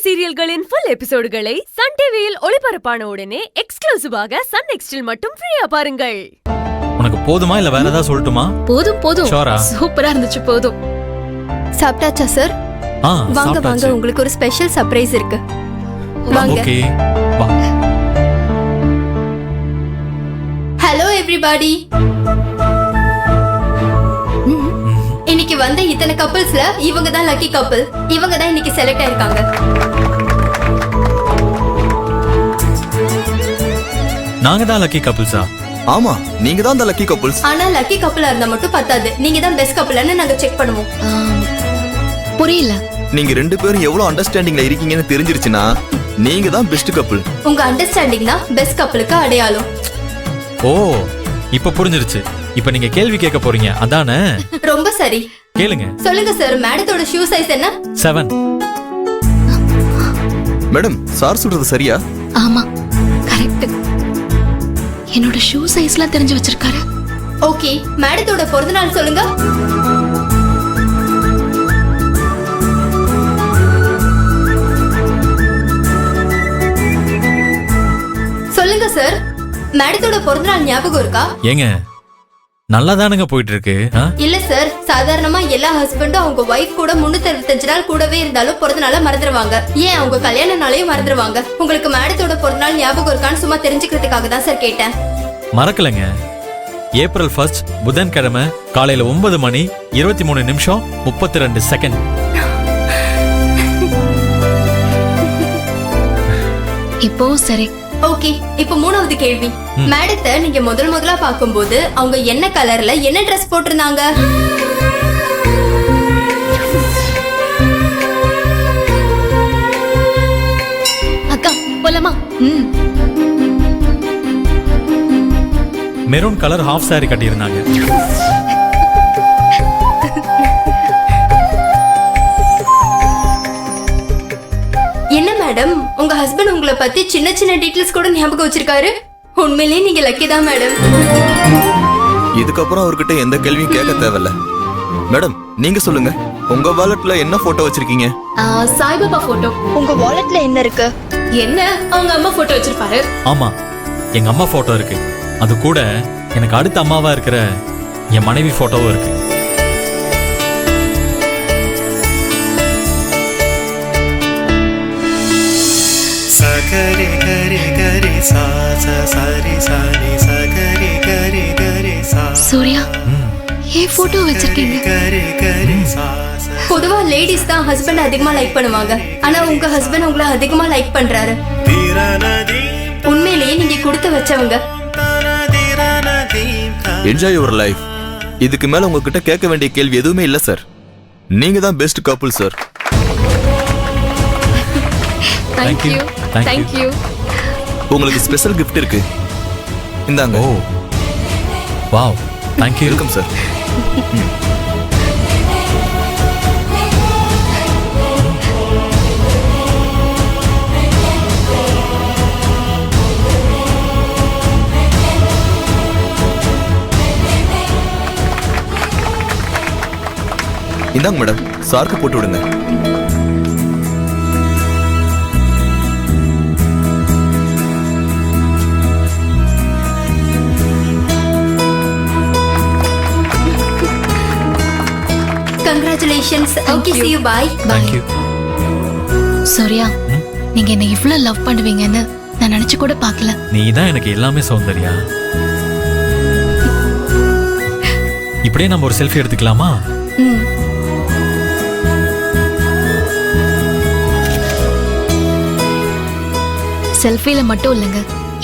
சீரியல்களின் full எபிசோடுகளை Sun டிவியில் ஒளிபரப்பான உடனே எக்ஸ்க்ளூசிவாக சன் நெக்ஸ்டில் மட்டும் ஃப்ரீயா பாருங்கள். உனக்கு போதுமா இல்ல வேற ஏதாவது சொல்லட்டுமா? போதும் போதும். சூப்பரா இருந்துச்சு, போதும். சாப்பிட்டாச்சா சார்? வாங்க வாங்க, உங்களுக்கு ஒரு ஸ்பெஷல் சர்ப்ரைஸ் இருக்கு. வாங்க. ஓகே வா. Hello everybody. இன்னைக்கு வந்த இத்தனை கப்பிள்ஸ்ல இவங்க தான் லக்கி கப்பிள். இவங்க தான் இன்னைக்கு செலக்ட் ஆயிருக்காங்க. நாங்க தான் லக்கி கப்பிள்ஸா? ஆமா, நீங்க தான் அந்த லக்கி கப்பிள்ஸ். ஆனா லக்கி கப்பிளா இருந்தா மட்டும் பத்தாது, நீங்க தான் பெஸ்ட் கப்பிள்னு நாங்க செக் பண்ணுவோம். புரியல. நீங்க ரெண்டு பேரும் எவ்வளவு அண்டர்ஸ்டாண்டிங்ல இருக்கீங்கன்னு தெரிஞ்சிருச்சுன்னா நீங்க தான் பெஸ்ட் கப்பிள். உங்க அண்டர்ஸ்டாண்டிங் தான் பெஸ்ட் கப்பிளுக்கு அடையாளம். ஓ, இப்ப புரிஞ்சிருச்சு. இப்ப நீங்க கேள்வி கேட்க போறீங்க அதானே? ரொம்ப சரி, கேளுங்க. சொல்லுங்க சார், மேடத்தோட ஷூ சைஸ் என்ன? 7. மேடம், சார் சொல்றது சரியா? ஆமா, கரெக்ட். என்னோட ஷூ சைஸ்லாம் தெரிஞ்சு வச்சிருக்காரு. ஓகே, மேடத்தோட பிறந்தநாள் சொல்லுங்க. சொல்லுங்க சார், மேடத்தோட பிறந்தநாள் ஞாபகம் இருக்கா? ஏங்க, நல்லா தானுங்க போயிட்டு இருக்கு. இல்ல சார், சாதாரணமா எல்லா ஹஸ்பண்டும் அவங்க வைஃப் கூட 365 நாள் கூடவே இருந்தாலும் பிறந்தநாள மறந்துடுவாங்க. ஏன் அவங்க கல்யாண நாளையும் மறந்துடுவாங்க. உங்களுக்கு மேடத்தோட பிறந்தநாள் ஞாபகம் இருக்கான்னு சும்மா தெரிஞ்சுக்கிறதுக்காக தான் சார் கேட்டேன். மறக்கலங்க. ஏப்ரல் 1 புதன்கிழமை காலையில 9 மணி 23 நிமிஷம் 32 செகண்ட். இப்போ சரி. ஓகே, இப்போ மூணாவது கேள்வி. மேடத்தை நீங்க முதல்ல பாக்கும்போது அவங்க என்ன கலர்ல என்ன ட்ரெஸ் போட்டிருந்தாங்க? அக்கா போலாமா? மெரூன் கலர் ஹாஃப் சாரி கட்டியிருந்தாங்க. என்ன மேடம், உங்க ஹஸ்பண்ட் உங்களை பத்தி சின்ன சின்ன டீடைல்ஸ் கூட ஞாபகம் வச்சிருக்காரு. உண்மையிலேயே நீங்க லக்கி தான் மேடம். இதுக்கப்புறம் அவர்கிட்ட எந்த கேள்வியும் கேட்க தேவையில்ல. மேடம், நீங்க சொல்லுங்க, உங்க வாலெட்ல என்ன போட்டோ வச்சிருக்கீங்க? சாய்பாபா போட்டோ. உங்க வாலெட்ல என்ன இருக்கு? என்ன, அவங்க அம்மா போட்டோ வச்சிருப்பாரு. ஆமா, எங்க அம்மா போட்டோ இருக்கு. அது கூட எனக்கு அடுத்த அம்மாவா இருக்கிற என் மனைவி போட்டோவும் இருக்கு. சூர்யா, ஏன் போட்டோ வச்சிருக்கீங்க? பொதுவா லேடிஸ் தான் ஹஸ்பண்ட் அதிகமா லைக் பண்ணுவாங்க. ஆனா உங்க ஹஸ்பண்ட் உங்களை அதிகமா லைக் பண்றாரு. உண்மையிலேயே நீங்க கொடுத்து வச்சவங்க. Enjoy your life. இதுக்கு மேல உங்ககிட்ட கேட்க வேண்டிய கேள்வி எதுவுமே இல்ல சார். நீங்க தான் best couple sir. Thank you. Thank you. உங்களுக்கு ஸ்பெஷல் gift இருக்கு. இந்தாங்க. ஓ wow, thank you. Welcome sir. இந்தாங்க மேடம், சாருக்கு போட்டு விடுங்க. Congratulations. Okay, see you. Bye. Thank you. Surya, நீங்க என்ன இவ்ளோ லவ் பண்ணுவீங்கன்னு நான் நினைச்சு கூட பார்க்கல. நீ தான் எனக்கு எல்லாமே சௌந்தர்யா. இப்படியே நம்ம ஒரு செல்ஃபி எடுத்துக்கலாமா? செல்ஃபில மட்டும் இல்லங்க,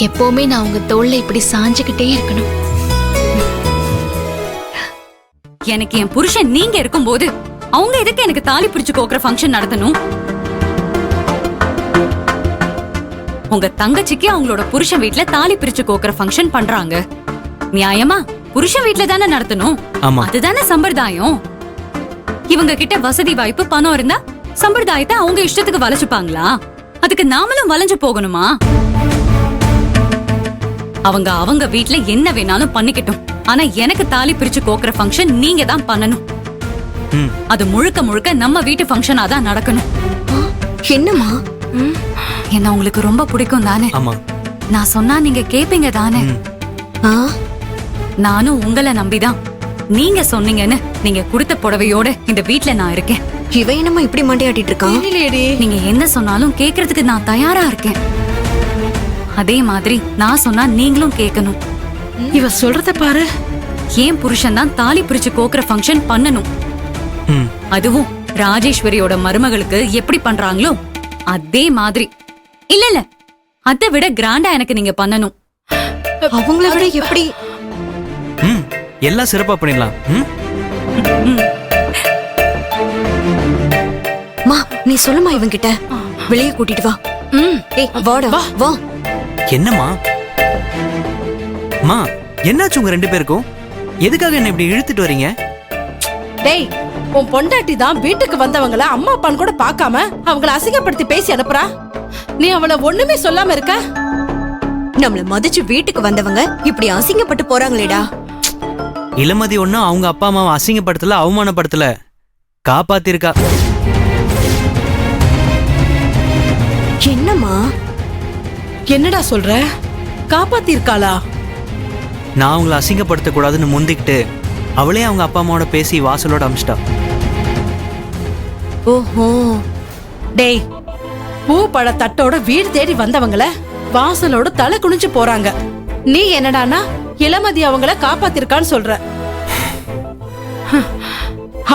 எப்பவுமே நான் உங்க தோள்ல இப்படி சாஞ்சுக்கிட்டே இருக்கணும். எனக்கு என் புருஷன் நீங்க இருக்கும்போது அவங்க எதுக்கு எனக்கு தாலி பிரிச்சு கோக்குற ஃபங்க்ஷன் நடத்தணும்? உங்க தங்கச்சிக்கு அவங்களோட புருஷன் வீட்ல தாலி பிரிச்சு கோக்குற ஃபங்க்ஷன் பண்றாங்க. நியாயமா புருஷன் வீட்ல தானே நடத்தணும். அதுதானே சம்பிரதாயம். இவங்க கிட்ட வசதி வாய்ப்பு பணம் இருந்தா சம்பிரதாயத்தை அவங்க இஷ்டத்துக்கு வளைச்சுப்பாங்களா? அதுக்கு நாமளும் வளைஞ்சு போகணுமா? அவங்க வீட்ல என்ன வேணாலும் பண்ணிக்கட்டும். ஆனா எனக்கு தாலி பிரிச்சு கோக்குற ஃபங்க்ஷன் நீங்க தான் பண்ணணும். அது முழுக்க முழுக்க நம்ம வீட்டு ஃபங்க்ஷனா தான் நடக்கணும். என்னம்மா? என்ன உங்களுக்கு ரொம்ப பிடிக்கும் தானே? ஆமா. நான் சொன்னா நீங்க கேப்பீங்க தானே? ஆ? நானும் உங்களை நம்பிதான் நீங்க சொன்னீங்கன்னு நீங்க கொடுத்த புடவையோட இந்த வீட்ல நான் இருக்கேன். இவன் என்னம்மா இப்படி மண்டையாட்டிட்டு இருக்கான்? நீங்க என்ன சொன்னாலும் கேக்குறதுக்கு நான் தயாரா இருக்கேன். அதே மாதிரி நான் சொன்னா நீங்களும் கேட்கணும். இவ சொல்றத பாரு. ஏன் புருஷன் தான் தாலி பிரிச்சு கோக்குற ஃபங்க்ஷன் பண்ணணும். அதுவும் ராஜேஸ்வரியோட மருமகளுக்கு எப்படி பண்றாங்களோ அதே மாதிரி. இல்ல இல்ல, அதை விட கிராண்டா எனக்கு நீங்க பண்ணணும். அவங்கள விட எப்படி? எல்லாம் சிறப்பா பண்ணிடலாம். மா, நீ சொல்லுமா இவன் கிட்ட. வெளியே கூட்டிட்டு வா. ஏய், வாடா வா. என்னம்மா? மா, என்னாச்சு உங்க 2 பேருக்கும்? எதுக்காக என்ன இப்படி இழுத்துட்டு வரீங்க? டேய், உன் பொண்டாட்டி தான் வீட்டுக்கு வந்தவங்கள அம்மா அப்பான்னு கூட பார்க்காம அவங்கள அசிங்கப்படுத்தி பேசி அனுப்புறா. நீ அவள ஒண்ணுமே சொல்லாம இருக்க. நம்மள மதிச்சு வீட்டுக்கு வந்தவங்க இப்படி அசிங்கப்பட்டு போறாங்களேடா. இளமதி ஒன்னும் அவங்க அப்பா அம்மாவை அசிங்கப்படுத்தல, அவமானப்படுத்தல, காப்பாத்திருக்கா. என்னம்மா? என்னடா சொல்ற? காப்பாத்தி இருக்காளா? நான் அவங்கள அசிங்கப்படுத்த கூடாதுன்னு முந்திக்கிட்டு அவளே அவங்க அப்பா அம்மாவோட பேசி வாசலோட அமிச்சிட்டா. ஓஹோ. டேய், பூ பழ தட்டோட வீடு தேடி வந்தவங்கள வாசலோட தலை குனிஞ்சு போறாங்க. நீ என்னடானா இளமதி அவங்கள காப்பாத்திருக்கான்னு சொல்ற.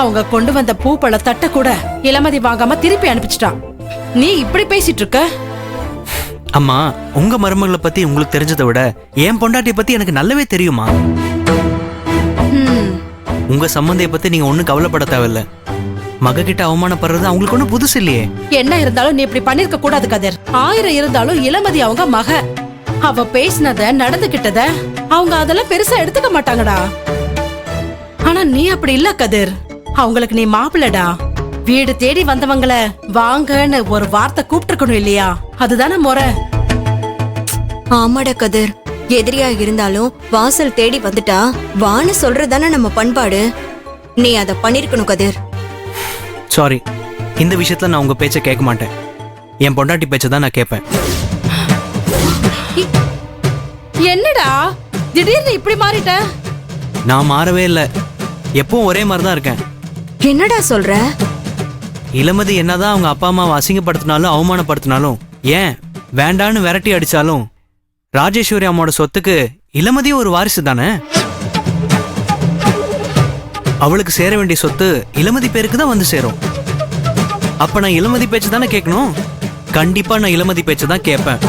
அவங்க கொண்டு வந்த பூ பழ தட்ட கூட இளமதி வாங்காம திருப்பி அனுப்பிச்சிட்டான். நீ இப்படி பேசிட்டு இருக்க? அம்மா, உங்க மருமகளை பத்தி உங்களுக்கு தெரிஞ்சதை விட என் பொண்டாட்டிய பத்தி எனக்கு நல்லாவே தெரியுமா. உங்க சம்பந்தைய பத்தி நீங்க ஒண்ணும் கவலைப்பட தேவையில்ல. மக கிட்ட அவமானப்படுறது அவங்களுக்கு ஒண்ணும் புதுசு இல்லையே. என்ன இருந்தாலும் நீ இப்படி பண்ணிருக்க கூடாது கதிர். 1000 இருந்தாலும் இளமதி அவங்க மக. அவ பேசினத நடந்துகிட்டத அவங்க அதெல்லாம் பெருசா எடுத்துக்க மாட்டாங்கடா. ஆனா நீ அப்படி இல்ல கதிர். அவங்களுக்கு நீ மாப்பிள்ளடா. வீடு தேடி வந்தவங்கள வாங்கன்னு ஒரு வார்த்தை கூப்பிட்டுருக்கணும் இல்லையா? அதுதானே முறை. ஆமாடா கதிர். எதிரியா இருந்தாலும் வாசல் தேடி வந்துட்டா வான்னு சொல்றதானே நம்ம பண்பாடு. நீ அத பண்ணிருக்கணும் கதிர். சாரி, இந்த விஷயத்துல நான் உங்க பேச்ச கேட்க மாட்டேன். என் பொண்டாட்டி பேச்ச தான் நான் கேட்பேன். என்னடா திடீர்னு இப்படி மாறிட்ட? நான் மாறவே இல்லை, எப்பவும் ஒரே மாதிரி தான் இருக்கேன். என்னடா சொல்ற? இளமதி என்னதான் அவங்க அப்பா அம்மாவை அசிங்கப்படுத்தினாலும் அவமானப்படுத்தினாலும், ஏன் வேண்டான்னு விரட்டி அடிச்சாலும், ராஜேஸ்வரி அம்மாவோட சொத்துக்கு இளமதியும் ஒரு வாரிசு தானே. அவளுக்கு சேர வேண்டிய சொத்து இளமதி பேருக்கு தான் வந்து சேரும். அப்ப நான் இளமதி பேச்சு தானே கேட்கணும். கண்டிப்பா நான் இளமதி பேச்சு தான் கேட்பேன்.